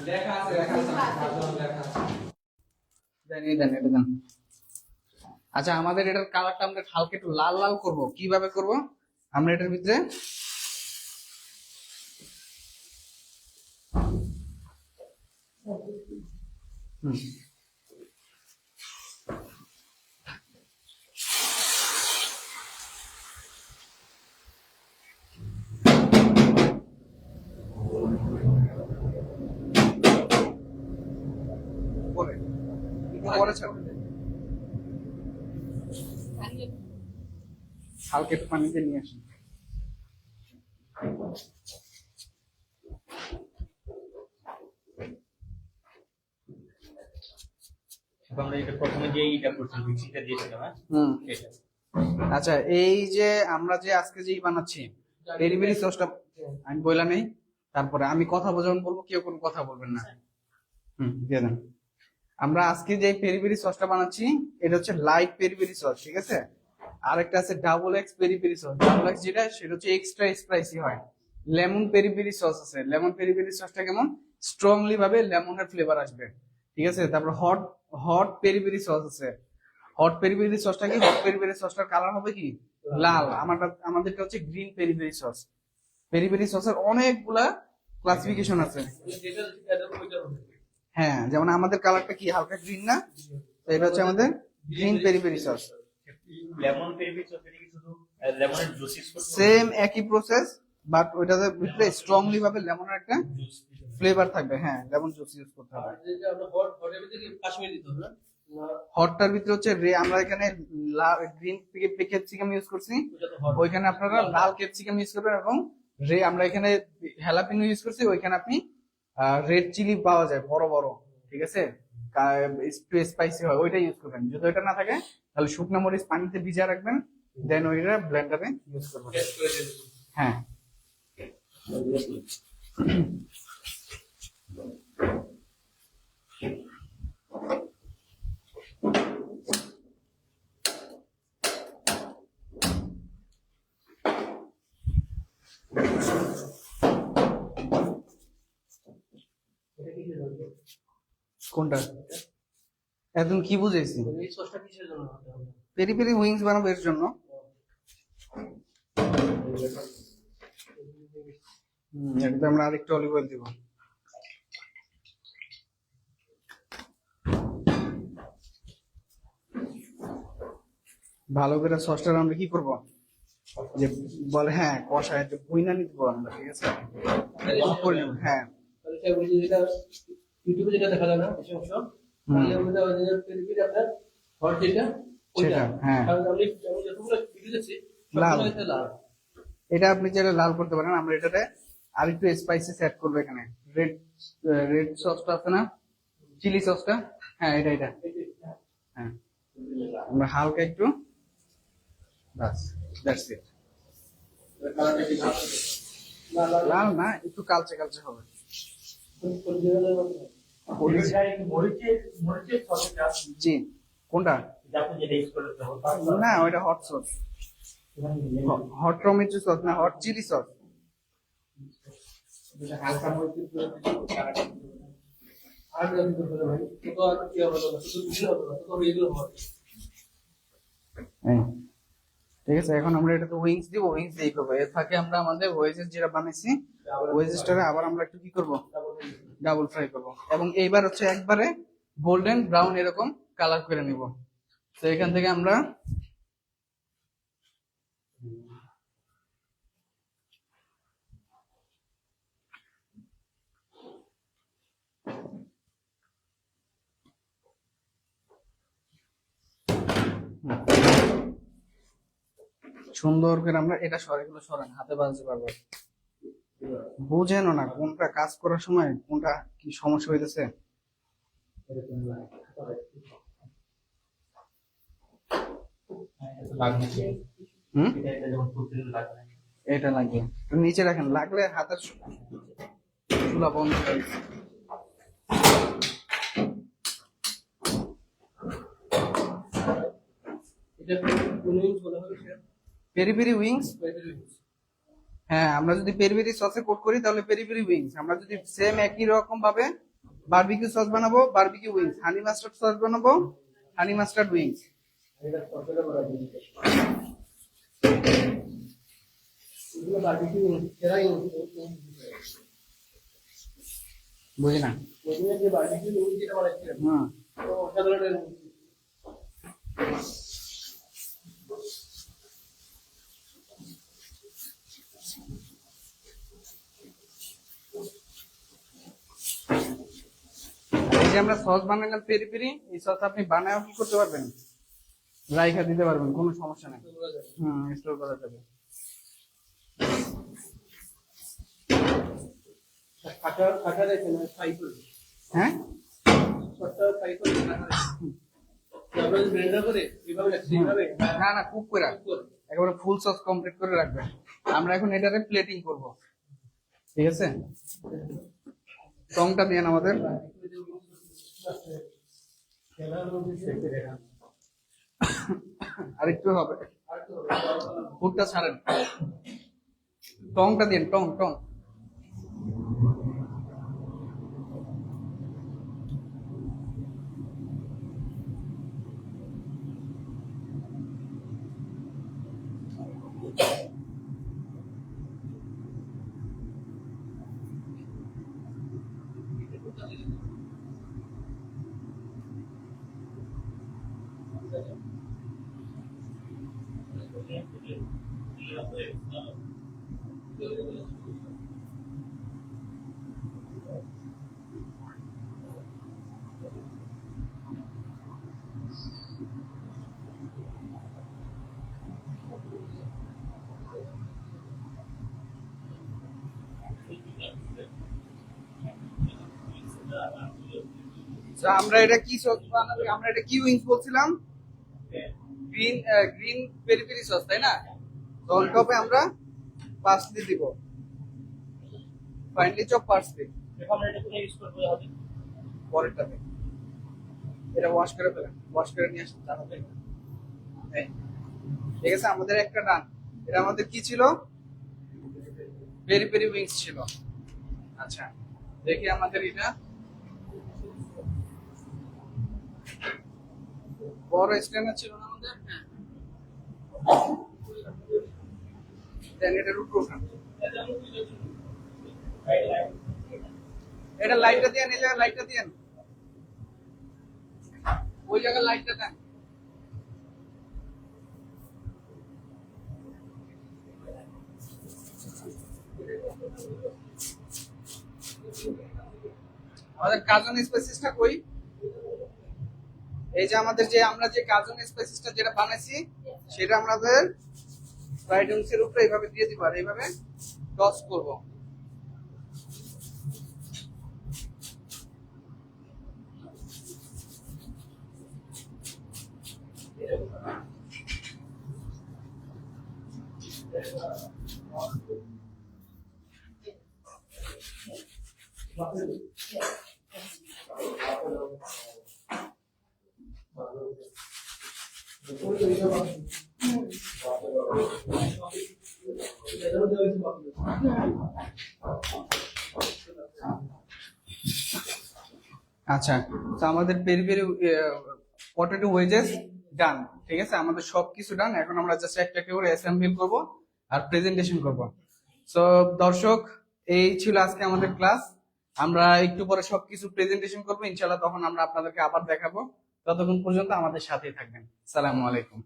লেখা আছে লেখা আছে লেখা আছে। দেন এই দেন এটা দেন। আচ্ছা আমাদের এটার কালারটা আমরা হালকা একটু লাল লাল করব, কিভাবে করব আমরা এটার ভিতরে হুম পরে পরে ছাড়ো, হালকা একটু পানিতে নিয়ে আসুন। আমরা এটা প্রথমে যে এইটা করছি মিক্সিটা দিয়েছিলাম, হ্যাঁ হুম এটা আচ্ছা এই যে আমরা যে আজকে যেই বানাচ্ছি পেরি পেরি সসটা আমি বইলা নেই, তারপরে আমি কথা যখন বলবো কেউ কোনো কথা বলবেন না। দিয়ে দেন। আমরা আজকে যে পেরি পেরি সসটা বানাচ্ছি এটা হচ্ছে লাইট পেরি পেরি সস, ঠিক আছে। আর একটা আছে double X peri peri sauce, double X যেটা সেটা হচ্ছে এক্সট্রা স্পাইসি হয়। লেমন পেরি পেরি সস আছে, লেমন পেরি পেরি সসটা কেমন স্ট্রংলি ভাবে লেমনের ফ্লেভার আসবে, ঠিক আছে। তারপর hot hot peri peri sauce আছে। হট পেরি পেরি সসটা কি, হট পেরি পেরি সসটার কালার হবে কি লাল, আমাদেরটা হচ্ছে green peri peri sauce. Peri peri সসের অনেকগুলা ক্লাসিফিকেশন আছে। হ্যাঁ যেমন আমাদের কালারটা কি হালকা গ্রিন না, তো এটা হচ্ছে আমাদের green peri peri sauce. Lemon peri sauce এটা কি শুধু লেমনের জুস ইউজ করতে সেম একই প্রসেস, বাট ওইটাতে ভিতরে স্ট্রংলি ভাবে লেমনের একটা ফ্লেভার থাকবে। হ্যাঁ লেমন জুস ইউজ করতে হবে। হটটার ভিতরে হচ্ছে আমরা এখানে গ্রিন ক্যাপসিকাম ইউজ করছি, ওইখানে আপনারা লাল ক্যাপসিকাম ইউজ করবেন, এবং আমরা এখানে হ্যালাপিনো ইউজ করছি, ওইখানে আপনি রেড চিলি পাওয়া যায় বড় বড়, ঠিক আছে, একটু স্পাইসি হয়, ওইটা ইউজ করবেন। যদি ওইটা না থাকে তাহলে শুকনো মরিচ পানিতে ভিজা রাখবেন, দেন ওইটা ব্লেন্ডারে ইউজ করবেন। হ্যাঁ কোনটা একদম কি বুঝেছি, পেরি পেরি উইংস বানাবো এর জন্য। এটা আমরা আরেকটু অলিভ অয়েল দিব। ভালো করে সসটা আমরা কি করব, যে বলে হ্যাঁ কষায় যে বুইনা নিতে পারবো আমরা, ঠিক আছে। হ্যাঁ ইউটিউবে যেটা দেখা যায় না এসব সব তাহলে ওটা পেরি পেরি আপনার হট যেটা ওইটা, হ্যাঁ কারণ আমি যতগুলো ভিডিও দেখছি লাল, সবগুলো এটা লাল। এটা আপনি চাইলে লাল করতে পারেন। আমরা এটাতে আর একটু স্পাইসি অ্যাড করবো এখানে। রেড রেড সসটা আছে না, চিলি সসটা, হ্যাঁ এটা এটা হ্যাঁ আমরা হালকা একটু, বাস দ্যাটস ইট। কালারটা কি লাল? লাল না, একটু কালচে কালচে হবে। জি কোনটা, যেটা ইউজ করতে হবে না ওইটা hot sauce, hot tomato sauce না, হট চিলি সস। হালকা মরিচ আর যদি করতে ভাই তো আর কি হবে না, শুধু ভিডিও হবে না, তো এগুলো হবে। ঠিক আছে, এখন আমরা এটাতে উইংস দিব, উইংস দিয়ে করবো। এর ফাঁকে আমরা আমাদের ওয়েজেস যেটা বানাইছি ওয়েজেসটারে আবার আমরা একটু কি করব, ডাবল ফ্রাই করব, এবং এইবার হচ্ছে একবারে গোল্ডেন ব্রাউন এরকম কালার করে নিব। তো এখান থেকে আমরা সুন্দর করে আমরা এটা এগুলো সরান, হাতে বাজতে পারবো, বুঝেন না কোনটা কাজ করার সময় কোনটা কি সমস্যা হইতেছে। হুম এটা লাগবে, নিচে রাখেন, লাগলে হাতের চুলা বন্ধ হয়ে গেছে। এটা কোন ইউজ বলা হবে সেটা পেরি পেরি উইংস, হ্যাঁ আমরা যদি পেরি পেরি সসে কোট করি তাহলে পেরি পেরি উইংস। আমরা যদি সেম একই রকম ভাবে বারবিকিউ সস বানাবো, barbecue wings. Honey mustard sauce বানাবো, হানি মাস্টার্ড উইংস। এটা কতটা বড় জিনিস এগুলো বারবিকিউ এরা বুঝি না। ওদিকে যে বারবিকিউ যেটা বানাচ্ছিলাম হুম। তো অসাধারণ এই যে আমরা সস বানালাম পেরি পেরি, এই সস আপনি বানায় কি করতে পারবেন, রাইখা দিতে পারবেন, কোনো সমস্যা নেই। স্টোর করা যাবে। কাটা রেখে না ফ্রাই করে হ্যাঁ, সবটা ফ্রাই করে আমরা ব্লেন্ডার করে এভাবে রাখছি এইভাবে না না, কুক করে একেবারে ফুল সস কমপ্লিট করে রাখবেন। আমরা এখন এটারে প্লেটিং করব, ঠিক আছে। টংটা দিয়ে আমাদের আরেকটু হবে, ফুটটা ছাড়েন, টংটা দিন, টং টং। তো আমরা এটা কি সস বানাবো, আমরা এটা কি উইংস বলছিলাম, green green peri peri sauce, তাই না। তো অন টপে আমরা পার্সলি দিব, ফাইনালি চপ পার্সলি। এখন এটা কোথায় ইউজ করতে হবে? পরেরটাতে এটা ওয়াশ করে ফেলেন, ওয়াশ করে নিয়ে আসেন জানাতে। ঠিক আছে, আমাদের একটা ডান। এটা আমাদের কি ছিল, পেরি পেরি উইংস ছিল। আচ্ছা দেখি আমাদের এটা বড় স্ট্যান্ডার ছিল না আমাদের। হ্যাঁ, দেন এটা রুট উঠান, এটা লাইটটা দিয়ে এই জায়গায় লাইটটা দিয়ে ওই জায়গায় লাইটটা দেন। আমাদের কাজন স্পেসিসটা কই, এই যে আমাদের যে আমরা যে কাজন স্পেসিসটা যেটা বানাইছি সেটা আমাদের ফ্রাইড উইংসের উপরে এইভাবে দিয়ে দিব আর এইভাবে টস করব। আচ্ছা, তো আমাদের পেরি পেরি পটেটো ওয়েজেস ডান, ঠিক আছে, আমাদের সবকিছু ডান। এখন আমরা জাস্ট একটা করে অ্যাসেম্বল করব আর প্রেজেন্টেশন করব। সো দর্শক, এই ছিল আজকে আমাদের ক্লাস। আমরা একটু পরে সবকিছু প্রেজেন্টেশন করবো ইনশাআল্লাহ, তখন আমরা আপনাদেরকে আবার দেখাবো। ততক্ষণ পর্যন্ত আমাদের সাথেই থাকবেন। আসসালামু আলাইকুম।